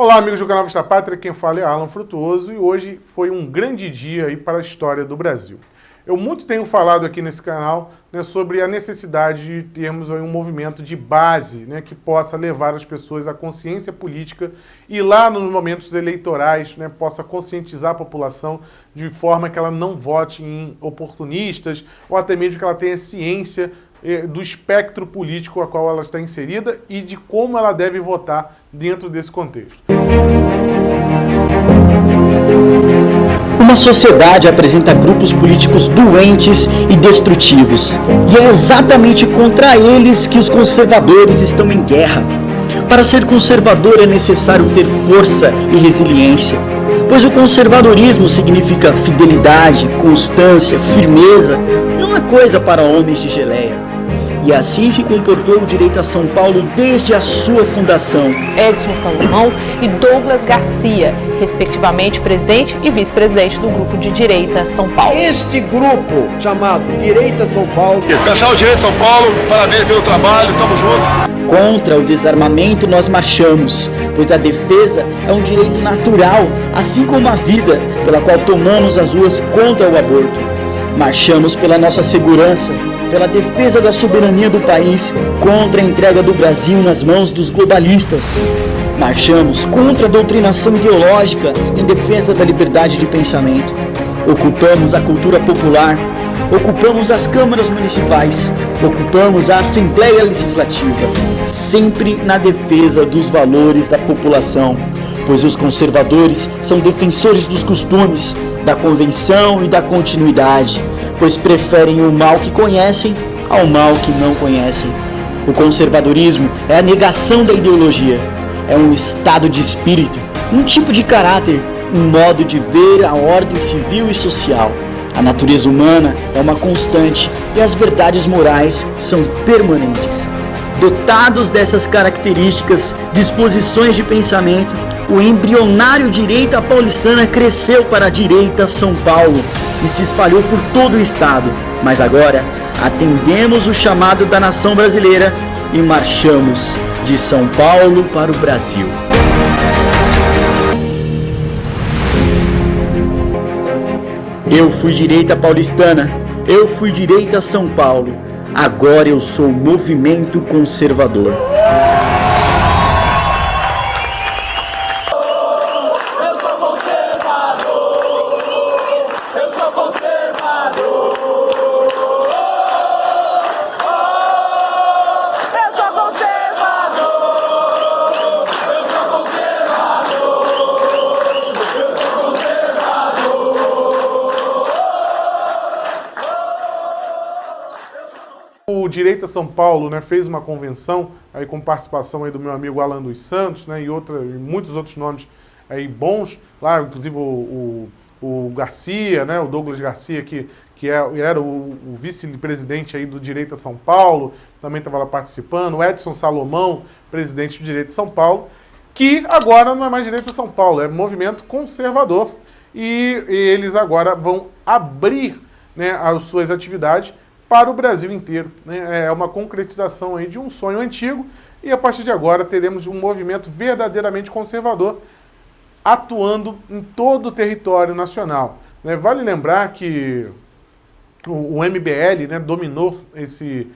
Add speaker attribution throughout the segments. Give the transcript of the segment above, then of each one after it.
Speaker 1: Olá, amigos do canal Vista Pátria, quem fala é Alan Frutuoso e hoje foi um grande dia aí para a história do Brasil. Eu muito tenho falado aqui nesse canal, sobre a necessidade de termos aí um movimento de base, que possa levar as pessoas à consciência política e lá nos momentos eleitorais, possa conscientizar a população de forma que ela não vote em oportunistas ou até mesmo que ela tenha ciência do espectro político a qual ela está inserida e de como ela deve votar dentro desse contexto.
Speaker 2: Uma sociedade apresenta grupos políticos doentes e destrutivos, e é exatamente contra eles que os conservadores estão em guerra. Para ser conservador é necessário ter força e resiliência, pois o conservadorismo significa fidelidade, constância, firmeza, não é coisa para homens de geleia. E assim se comportou o Direita São Paulo desde a sua fundação.
Speaker 3: Edson Salomão e Douglas Garcia, respectivamente presidente e vice-presidente do Grupo de Direita São Paulo.
Speaker 4: Este grupo, chamado Direita São Paulo...
Speaker 5: Pessoal, Direita São Paulo, parabéns pelo trabalho, tamo junto.
Speaker 2: Contra o desarmamento nós marchamos, pois a defesa é um direito natural, assim como a vida, pela qual tomamos as ruas contra o aborto. Marchamos pela nossa segurança, pela defesa da soberania do país, contra a entrega do Brasil nas mãos dos globalistas. Marchamos contra a doutrinação ideológica em defesa da liberdade de pensamento. Ocupamos a cultura popular, ocupamos as câmaras municipais, ocupamos a Assembleia Legislativa, sempre na defesa dos valores da população, pois os conservadores são defensores dos costumes, da convenção e da continuidade, pois preferem o mal que conhecem ao mal que não conhecem. O conservadorismo é a negação da ideologia, é um estado de espírito, um tipo de caráter, um modo de ver a ordem civil e social. A natureza humana é uma constante e as verdades morais são permanentes. Dotados dessas características, disposições de pensamento, o embrionário Direita Paulistana cresceu para a Direita São Paulo e se espalhou por todo o estado. Mas agora atendemos o chamado da nação brasileira e marchamos de São Paulo para o Brasil. Eu fui Direita Paulistana, eu fui Direita São Paulo, agora eu sou Movimento Conservador.
Speaker 1: O Direita São Paulo fez uma convenção aí com participação aí do meu amigo Alan dos Santos, e muitos outros nomes aí bons, lá inclusive o Garcia, o Douglas Garcia, que era o vice-presidente aí do Direita São Paulo, também estava lá participando, o Edson Salomão, presidente do Direita São Paulo, que agora não é mais Direita São Paulo, é Movimento Conservador, e eles agora vão abrir as suas atividades para o Brasil inteiro. É uma concretização aí de um sonho antigo e a partir de agora teremos um movimento verdadeiramente conservador atuando em todo o território nacional. Vale lembrar que o MBL dominou esse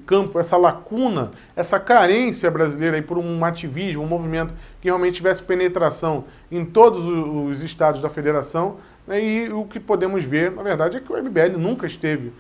Speaker 1: campo, essa lacuna, essa carência brasileira aí por um ativismo, um movimento que realmente tivesse penetração em todos os estados da federação, e o que podemos ver, na verdade, é que o MBL nunca esteve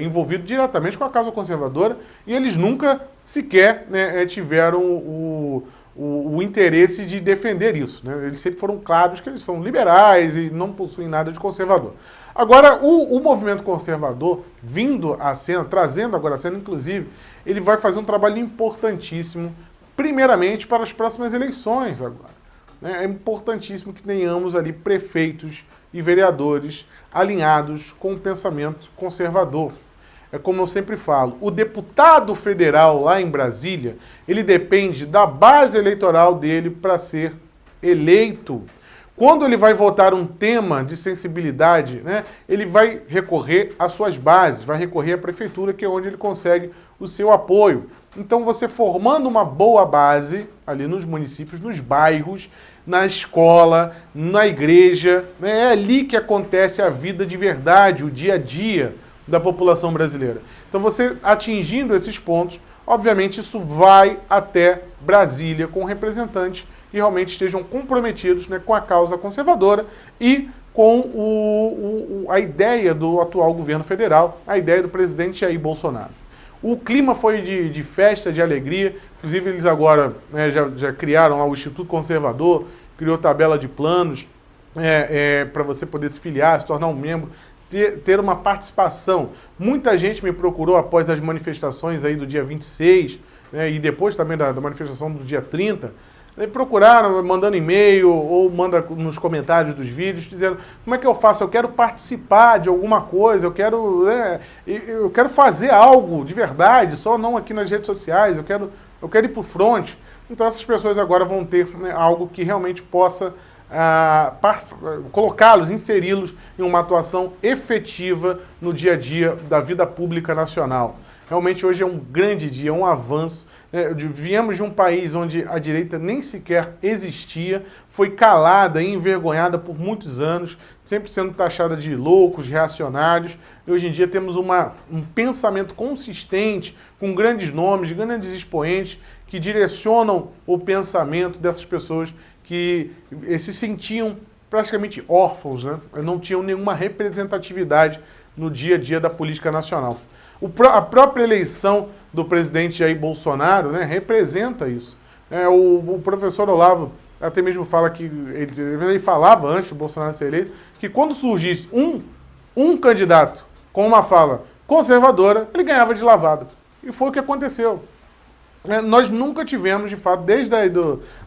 Speaker 1: envolvido diretamente com a causa conservadora e eles nunca sequer tiveram o interesse de defender isso. Eles sempre foram claros que eles são liberais e não possuem nada de conservador. Agora, o movimento conservador, vindo à cena, trazendo agora a cena, inclusive, ele vai fazer um trabalho importantíssimo, primeiramente para as próximas eleições agora. É importantíssimo que tenhamos ali prefeitos e vereadores alinhados com o pensamento conservador. É como eu sempre falo, o deputado federal lá em Brasília, ele depende da base eleitoral dele para ser eleito. Quando ele vai votar um tema de sensibilidade, né, ele vai recorrer às suas bases, vai recorrer à prefeitura, que é onde ele consegue o seu apoio. Então, você formando uma boa base ali nos municípios, nos bairros, na escola, na igreja, né, é ali que acontece a vida de verdade, o dia a dia da população brasileira. Então, você atingindo esses pontos, obviamente isso vai até Brasília com representantes que realmente estejam comprometidos, né, com a causa conservadora e com a ideia do atual governo federal, a ideia do presidente Jair Bolsonaro. O clima foi de festa, de alegria, inclusive eles agora, né, já criaram lá o Instituto Conservador, criou tabela de planos para você poder se filiar, se tornar um membro, ter uma participação. Muita gente me procurou após as manifestações aí do dia 26, né, e depois também da manifestação do dia 30, procuraram, mandando e-mail ou manda nos comentários dos vídeos, dizendo como é que eu faço? Eu quero participar de alguma coisa, eu quero fazer algo de verdade, só não aqui nas redes sociais, eu quero ir para o front. Então essas pessoas agora vão ter, né, algo que realmente possa colocá-los, inseri-los em uma atuação efetiva no dia a dia da vida pública nacional. Realmente hoje é um grande dia, um avanço. Viemos de um país onde a direita nem sequer existia, foi calada e envergonhada por muitos anos, sempre sendo taxada de loucos, reacionários. E hoje em dia temos um pensamento consistente, com grandes nomes, grandes expoentes, que direcionam o pensamento dessas pessoas que se sentiam praticamente órfãos, né? Não tinham nenhuma representatividade no dia a dia da política nacional. A própria eleição do presidente Jair Bolsonaro, né, representa isso. O professor Olavo até mesmo fala que ele falava antes do Bolsonaro ser eleito que quando surgisse um candidato com uma fala conservadora, ele ganhava de lavada. E foi o que aconteceu. Nós nunca tivemos, de fato, desde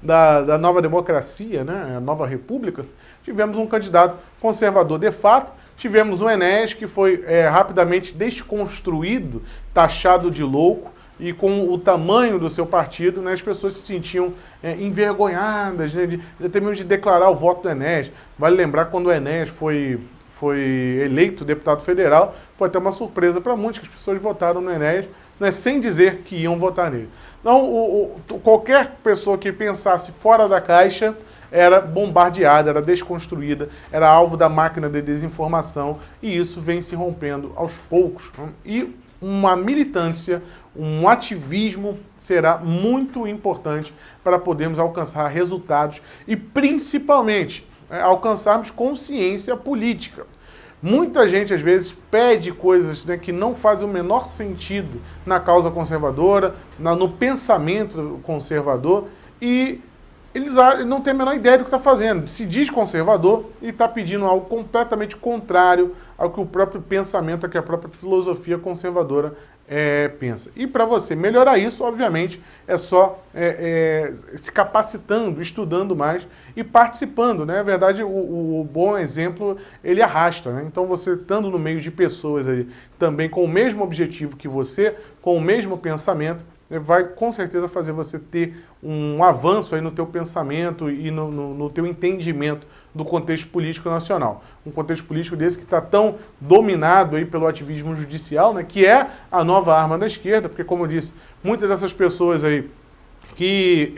Speaker 1: da nova democracia, né, a nova república, tivemos um candidato conservador de fato. Tivemos o Enéas, que foi rapidamente desconstruído, taxado de louco, e com o tamanho do seu partido, né, as pessoas se sentiam envergonhadas, né, até mesmo de declarar o voto do Enéas. Vale lembrar, quando o Enéas foi eleito deputado federal, foi até uma surpresa para muitos, que as pessoas votaram no Enéas, né, sem dizer que iam votar nele. Então, qualquer pessoa que pensasse fora da caixa era bombardeada, era desconstruída, era alvo da máquina de desinformação, e isso vem se rompendo aos poucos. E uma militância, um ativismo será muito importante para podermos alcançar resultados e, principalmente, alcançarmos consciência política. Muita gente, às vezes, pede coisas, né, que não fazem o menor sentido na causa conservadora, no pensamento conservador, e eles não têm a menor ideia do que está fazendo. Se diz conservador e está pedindo algo completamente contrário ao que o próprio pensamento, que a própria filosofia conservadora pensa. E para você melhorar isso, obviamente, é só se capacitando, estudando mais e participando, né? Na verdade, o bom exemplo, ele arrasta, né? Então, você estando no meio de pessoas aí, também com o mesmo objetivo que você, com o mesmo pensamento, vai com certeza fazer você ter um avanço aí no teu pensamento e no teu entendimento do contexto político nacional. Um contexto político desse que está tão dominado aí pelo ativismo judicial, né, que é a nova arma da esquerda, porque, como eu disse, muitas dessas pessoas aí que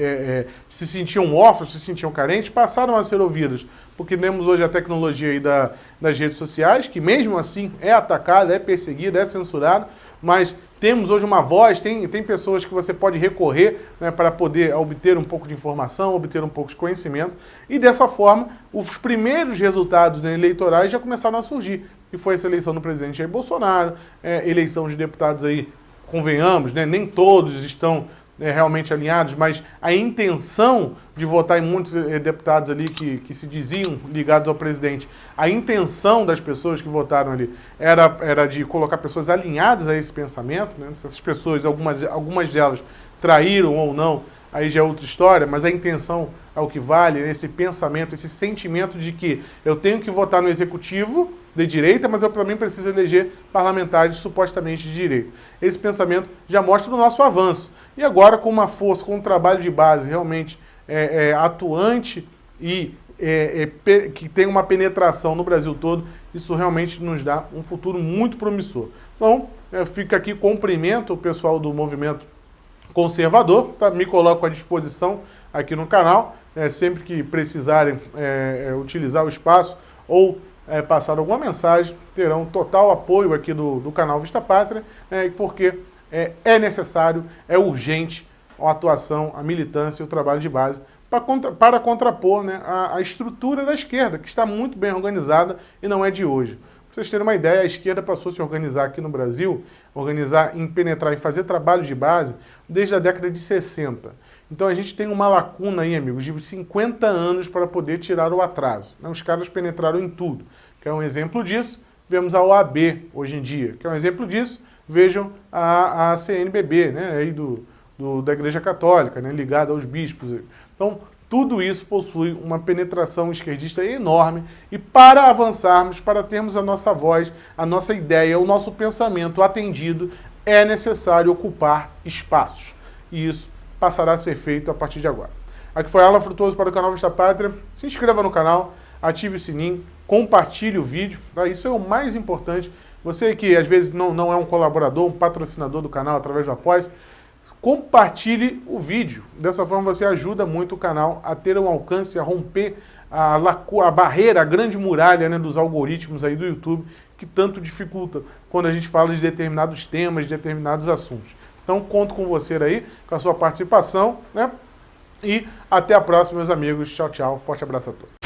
Speaker 1: se sentiam órfãos, se sentiam carentes, passaram a ser ouvidas, porque temos hoje a tecnologia aí das redes sociais, que mesmo assim é atacada, é perseguida, é censurada, mas temos hoje uma voz, tem pessoas que você pode recorrer, né, para poder obter um pouco de informação, obter um pouco de conhecimento, e dessa forma os primeiros resultados, né, eleitorais já começaram a surgir, que foi essa eleição do presidente Jair Bolsonaro, eleição de deputados aí, convenhamos, né, nem todos estão realmente alinhados, mas a intenção de votar em muitos deputados ali que se diziam ligados ao presidente, a intenção das pessoas que votaram ali era de colocar pessoas alinhadas a esse pensamento, né? Se essas pessoas, algumas delas traíram ou não, aí já é outra história, mas a intenção é o que vale, esse pensamento, esse sentimento de que eu tenho que votar no executivo de direita, mas eu também preciso eleger parlamentares supostamente de direita. Esse pensamento já mostra o nosso avanço. E agora, com uma força, com um trabalho de base realmente atuante e que tenha uma penetração no Brasil todo. Isso realmente nos dá um futuro muito promissor. Então, fica aqui, cumprimento o pessoal do movimento conservador, tá? Me coloco à disposição aqui no canal, sempre que precisarem utilizar o espaço ou passar alguma mensagem, terão total apoio aqui do canal Vista Pátria, porque é necessário, é urgente a atuação, a militância e o trabalho de base para contrapor, né, a estrutura da esquerda, que está muito bem organizada e não é de hoje. Para vocês terem uma ideia, a esquerda passou a se organizar aqui no Brasil, penetrar e fazer trabalho de base desde a década de 60. Então a gente tem uma lacuna aí, amigos, de 50 anos para poder tirar o atraso, né? Os caras penetraram em tudo. Que é um exemplo disso, vemos a OAB hoje em dia. Que é um exemplo disso, vejam a CNBB, né, aí da Igreja Católica, né, ligada aos bispos. Então, tudo isso possui uma penetração esquerdista enorme e para avançarmos, para termos a nossa voz, a nossa ideia, o nosso pensamento atendido, é necessário ocupar espaços. E isso passará a ser feito a partir de agora. Aqui foi Alan Frutuoso para o canal Vista Pátria. Se inscreva no canal, ative o sininho, compartilhe o vídeo, tá? Isso é o mais importante. Você que às vezes não é um colaborador, um patrocinador do canal através do Apoia-se, compartilhe o vídeo. Dessa forma você ajuda muito o canal a ter um alcance, a romper a barreira, a grande muralha, né, dos algoritmos aí do YouTube, que tanto dificulta quando a gente fala de determinados temas, de determinados assuntos. Então conto com você aí, com a sua participação, né? E até a próxima, meus amigos. Tchau, tchau. Forte abraço a todos.